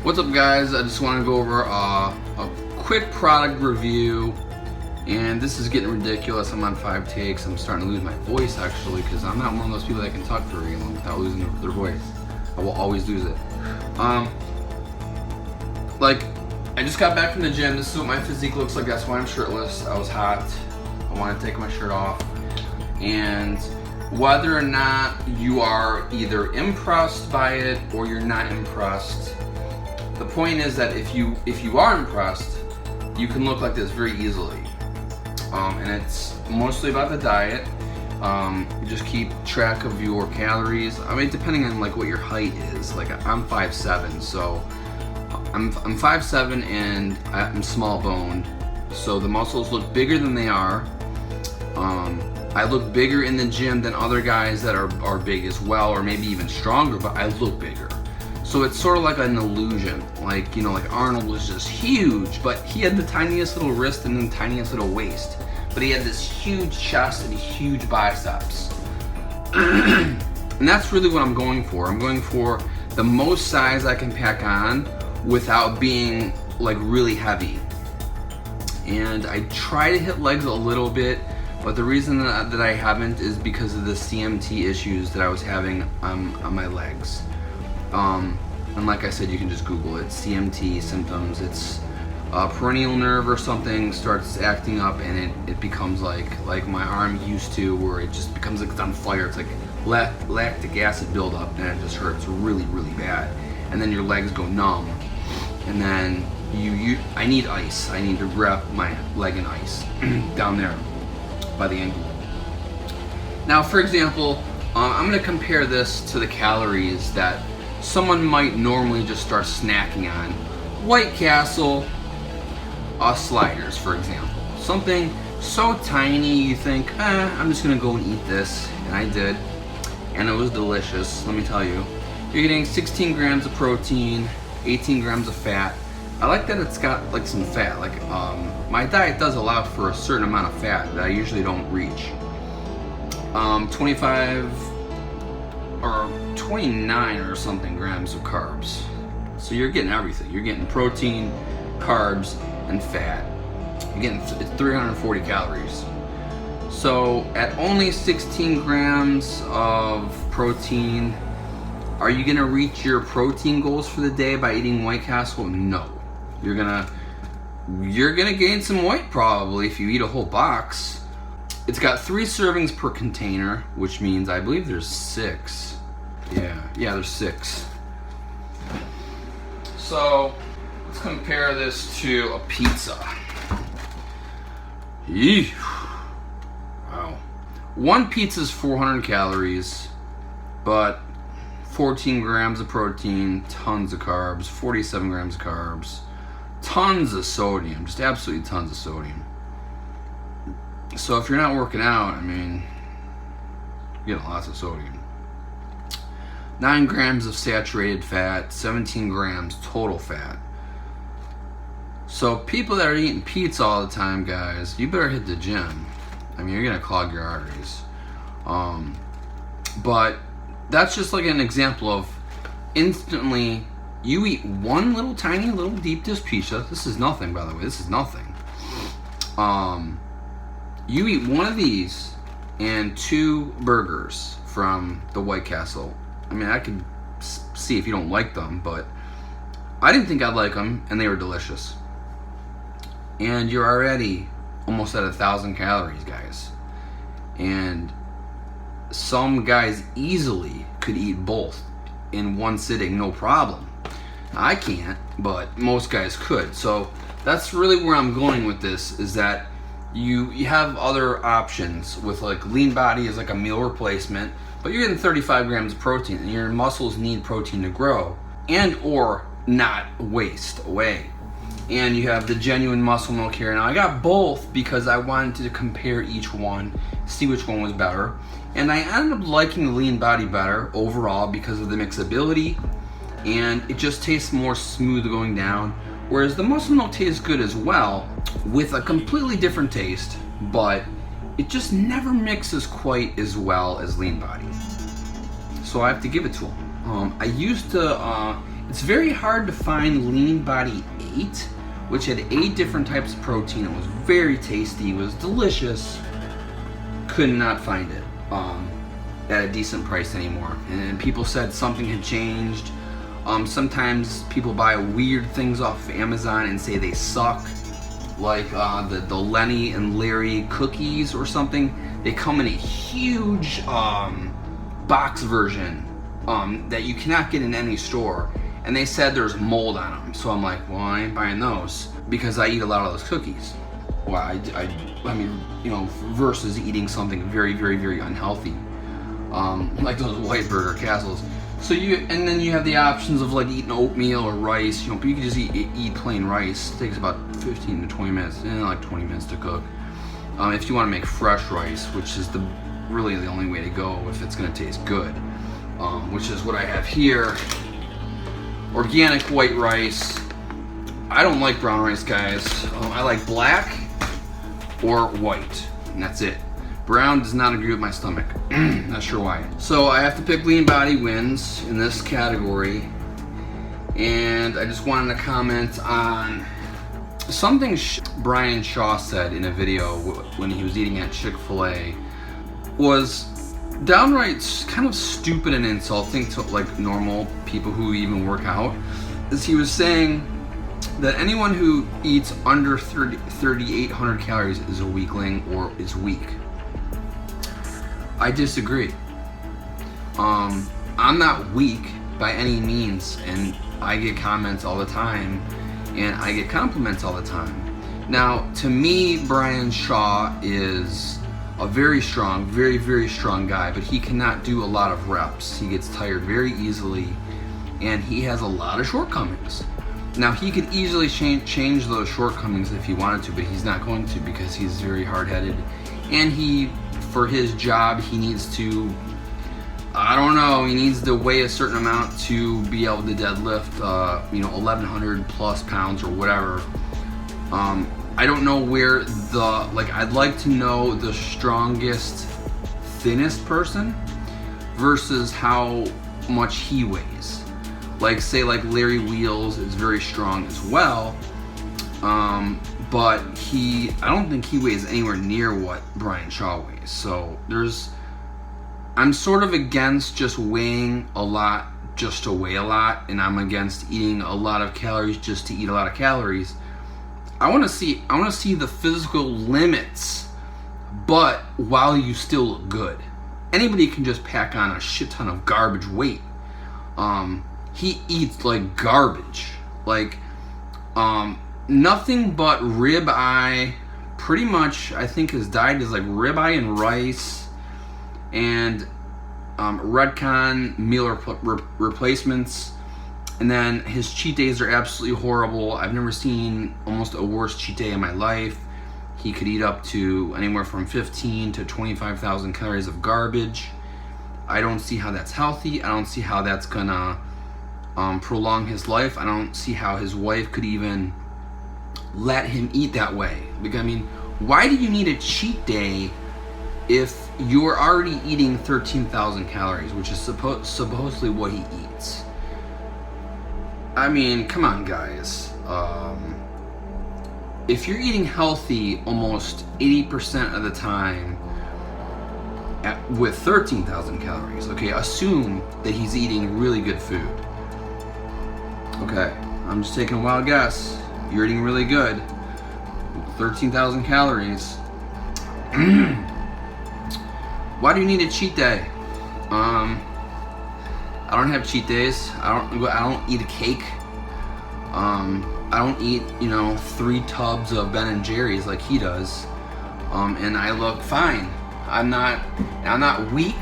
What's up, guys? I just want to go over a quick product review, and this is getting ridiculous. I'm on 5 takes. I'm starting to lose my voice actually, because I'm not one of those people that can talk for very long without losing their voice. I will always lose it. Like, I just got back from the gym. This is what my physique looks like. That's why I'm shirtless. I was hot. I want to take my shirt off. And whether or not you are either impressed by it or you're not impressed, the point is that if you are impressed, you can look like this very easily. And it's mostly about the diet. You just keep track of your calories. I mean, depending on like what your height is. Like, I'm 5'7", so I'm 5'7", and I'm small boned, so the muscles look bigger than they are. I look bigger in the gym than other guys that are big as well, or maybe even stronger, but I look bigger. So it's sort of like an illusion. Like, you know, like Arnold was just huge, but he had the tiniest little wrist and the tiniest little waist. But he had this huge chest and huge biceps. And that's really what I'm going for. I'm going for the most size I can pack on without being like really heavy. And I try to hit legs a little bit, but the reason that I haven't is because of the CMT issues that I was having on my legs. And like I said, you can just Google it, CMT symptoms. It's a perennial nerve or something starts acting up, and it becomes like my arm used to, where it just becomes like it's on fire. It's like lactic acid buildup, and it just hurts really, really bad. And then your legs go numb, and then I need ice. I need to wrap my leg in ice down there by the ankle. Now, for example, I'm going to compare this to the calories that someone might normally just start snacking on. White Castle sliders, for example. Something so tiny you think, I'm just going to go and eat this. And I did. And it was delicious, let me tell you. You're getting 16 grams of protein, 18 grams of fat. I like that it's got like some fat. Like, my diet does allow for a certain amount of fat that I usually don't reach. 25 or 29 or something grams of carbs. So you're getting everything. You're getting protein, carbs, and fat. You're getting 340 calories. So at only 16 grams of protein, are you gonna reach your protein goals for the day by eating White Castle? No. You're gonna gain some weight probably if you eat a whole box. It's got 3 servings per container, which means I believe there's 6. Yeah, there's 6. So let's compare this to a pizza. Eesh. Wow. One pizza is 400 calories, but 14 grams of protein, tons of carbs, 47 grams of carbs, tons of sodium, just absolutely tons of sodium. So if you're not working out, I mean, you're getting lots of sodium. 9 grams of saturated fat, 17 grams total fat. So people that are eating pizza all the time, guys, you better hit the gym. I mean, you're gonna clog your arteries. But that's just like an example of instantly you eat one little tiny little deep dish pizza. This is nothing, by the way. This is nothing. You eat one of these and 2 burgers from the White Castle. I mean, I could see if you don't like them, but I didn't think I'd like them, and they were delicious. And you're already almost at 1,000 calories, guys. And some guys easily could eat both in one sitting, no problem. I can't, but most guys could. So that's really where I'm going with this, is that you have other options with like lean body as like a meal replacement, but you're getting 35 grams of protein, and your muscles need protein to grow and or not waste away. And you have the genuine muscle milk here. Now I got both because I wanted to compare each one, see which one was better. And I ended up liking the lean body better overall because of the mixability, and it just tastes more smooth going down. Whereas the muscle milk tastes good as well, with a completely different taste, but it just never mixes quite as well as lean body. So I have to give it to them. I used to It's very hard to find Lean Body 8, which had 8 different types of protein. It was very tasty, it was delicious. Could not find it at a decent price anymore. And people said something had changed. Sometimes people buy weird things off of Amazon and say they suck, like the Lenny and Larry cookies or something. They come in a huge box version that you cannot get in any store, and they said there's mold on them. So I'm like, well, I ain't buying those because I eat a lot of those cookies. Well, I mean, you know, versus eating something very, very, very unhealthy, like those White Burger Castles. So and then you have the options of like eating oatmeal or rice. You know, but you can just eat plain rice. It takes about 15 to 20 minutes, and like 20 minutes to cook. If you want to make fresh rice, which is really the only way to go if it's going to taste good, which is what I have here. Organic white rice. I don't like brown rice, guys. I like black or white, and that's it. Brown does not agree with my stomach. Not sure why. So I have to pick Lean Body wins in this category, and I just wanted to comment on something Brian Shaw said in a video when he was eating at Chick-fil-A. Was downright kind of stupid and insulting to like normal people who even work out. As he was saying that anyone who eats under 3,800 calories is a weakling or is weak. I disagree. I'm not weak by any means, and I get comments all the time, and I get compliments all the time. Now, to me, Brian Shaw is a very strong, very, very strong guy, but he cannot do a lot of reps. He gets tired very easily, and he has a lot of shortcomings. Now, he could easily change those shortcomings if he wanted to, but he's not going to because he's very hard-headed, and for his job, he needs to, I don't know, he needs to weigh a certain amount to be able to deadlift, 1,100 plus pounds or whatever. I don't know where I'd like to know the strongest, thinnest person versus how much he weighs. Like, say, like Larry Wheels is very strong as well, but I don't think he weighs anywhere near what Brian Shaw weighs. So I'm sort of against just weighing a lot just to weigh a lot, and I'm against eating a lot of calories just to eat a lot of calories. I want to see the physical limits, but while you still look good. Anybody can just pack on a shit ton of garbage weight. He eats like garbage, like nothing but ribeye. Pretty much, I think his diet is like ribeye and rice, and Redcon meal replacements. And then his cheat days are absolutely horrible. I've never seen almost a worse cheat day in my life. He could eat up to anywhere from 15 to 25,000 calories of garbage. I don't see how that's healthy. I don't see how that's gonna prolong his life. I don't see how his wife could even let him eat that way. Because, I mean, why do you need a cheat day if you're already eating 13,000 calories, which is supposedly what he eats? I mean, come on, guys. If you're eating healthy almost 80% of the time with 13,000 calories, okay, assume that he's eating really good food. Okay, I'm just taking a wild guess. You're eating really good. 13,000 calories. Why do you need a cheat day? I don't have cheat days. I don't eat a cake. I don't eat 3 tubs of Ben and Jerry's like he does. And I look fine. I'm not weak.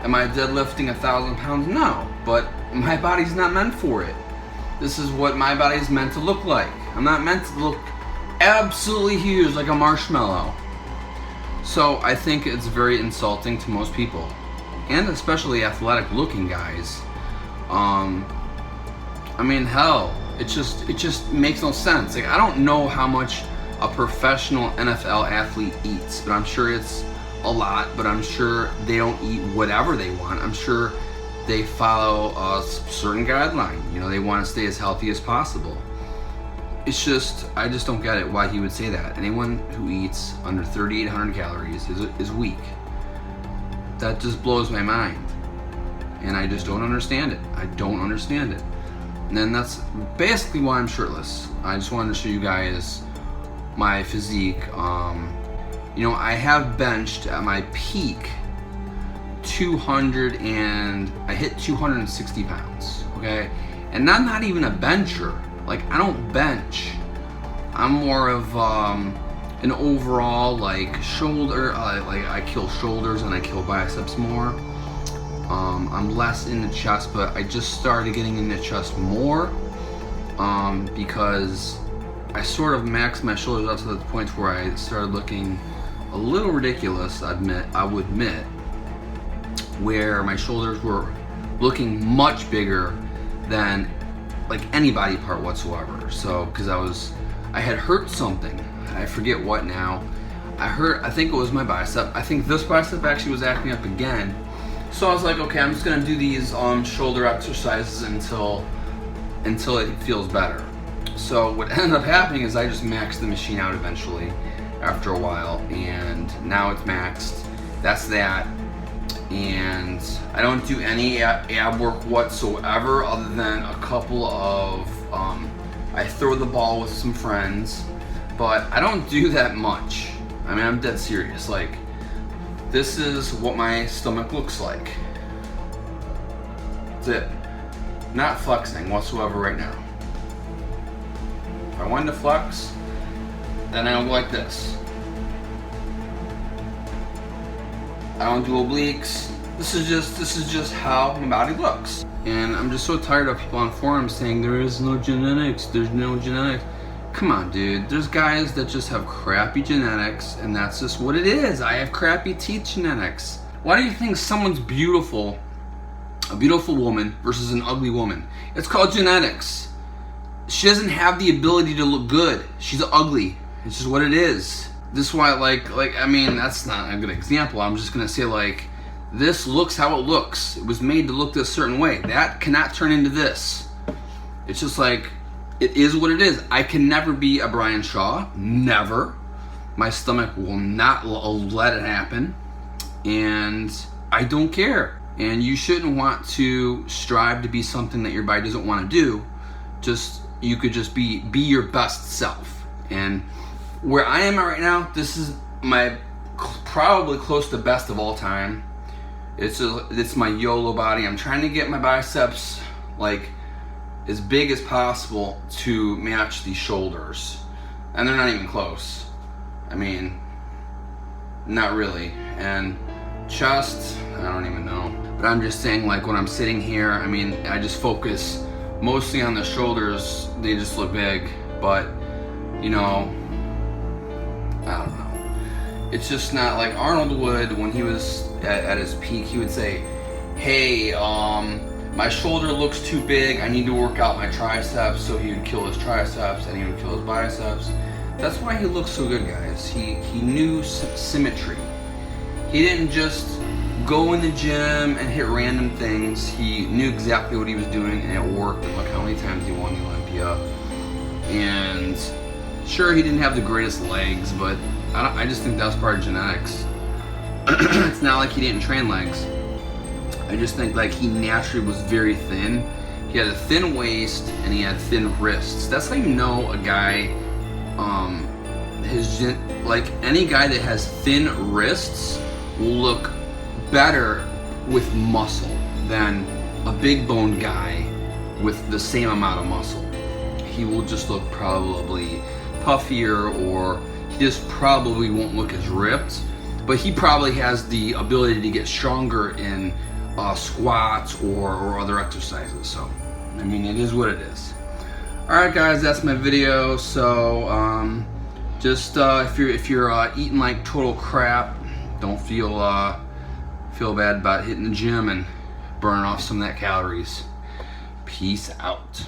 Am I deadlifting 1,000 pounds? No, but my body's not meant for it. This is what my body's meant to look like. I'm not meant to look absolutely huge like a marshmallow. So I think it's very insulting to most people, and especially athletic looking guys. I mean, hell, it just makes no sense. Like, I don't know how much a professional NFL athlete eats, but I'm sure it's a lot. But I'm sure they don't eat whatever they want. I'm sure they follow a certain guideline. You know, they want to stay as healthy as possible. It's just, I just don't get it why he would say that. Anyone who eats under 3,800 calories is weak. That just blows my mind. And I just don't understand it. I don't understand it. And then that's basically why I'm shirtless. I just wanted to show you guys my physique. You know, I have benched at my peak 200 and I hit 260 pounds, okay? And I'm not even a bencher. Like, I don't bench. I'm more of an overall, like, shoulder, like I kill shoulders and I kill biceps more. I'm less into chest, but I just started getting into chest more because I sort of maxed my shoulders up to the point where I started looking a little ridiculous, I would admit, where my shoulders were looking much bigger than like any body part whatsoever. So, because I had hurt something, I forget what now. I think it was my bicep. I think this bicep actually was acting up again. So I was like, okay, I'm just gonna do these shoulder exercises until it feels better. So what ended up happening is I just maxed the machine out eventually after a while, and now it's maxed. That's that. And I don't do any ab work whatsoever other than a couple of, I throw the ball with some friends, but I don't do that much. I mean, I'm dead serious. Like, this is what my stomach looks like. That's it. Not flexing whatsoever right now. If I wanted to flex, then I don't go like this. I don't do obliques. This is just how my body looks. And I'm just so tired of people on forums saying there is no genetics, there's no genetics. Come on, dude. There's guys that just have crappy genetics, and that's just what it is. I have crappy teeth genetics. Why do you think someone's beautiful, a beautiful woman versus an ugly woman? It's called genetics. She doesn't have the ability to look good. She's ugly. It's just what it is. This is why, like, I mean, that's not a good example. I'm just gonna say, like, this looks how it looks. It was made to look this certain way. That cannot turn into this. It's just like, it is what it is. I can never be a Brian Shaw. Never. My stomach will not let it happen. And I don't care. And you shouldn't want to strive to be something that your body doesn't want to do. You could just be your best self. And where I am at right now, this is my probably close to best of all time. It's my YOLO body. I'm trying to get my biceps like as big as possible to match these shoulders, and they're not even close. I mean, not really. And chest, I don't even know. But I'm just saying, like, when I'm sitting here, I mean, I just focus mostly on the shoulders. They just look big, but you know, I don't know. It's just not like Arnold would when he was at his peak. He would say, hey, my shoulder looks too big, I need to work out my triceps. So he would kill his triceps and he would kill his biceps. That's why he looks so good, guys. He knew symmetry. He didn't just go in the gym and hit random things. He knew exactly what he was doing, and it worked. And look how many times he won the Olympia. And sure, he didn't have the greatest legs, but I just think that was part of genetics. It's not like he didn't train legs. I just think like he naturally was very thin. He had a thin waist and he had thin wrists. That's how you know a guy, like any guy that has thin wrists will look better with muscle than a big boned guy with the same amount of muscle. He will just look probably puffier, or he just probably won't look as ripped, but he probably has the ability to get stronger in squats or other exercises. So I mean, it is what it is. Alright guys, that's my video. So just if you're eating like total crap, don't feel bad about hitting the gym and burning off some of that calories. Peace out.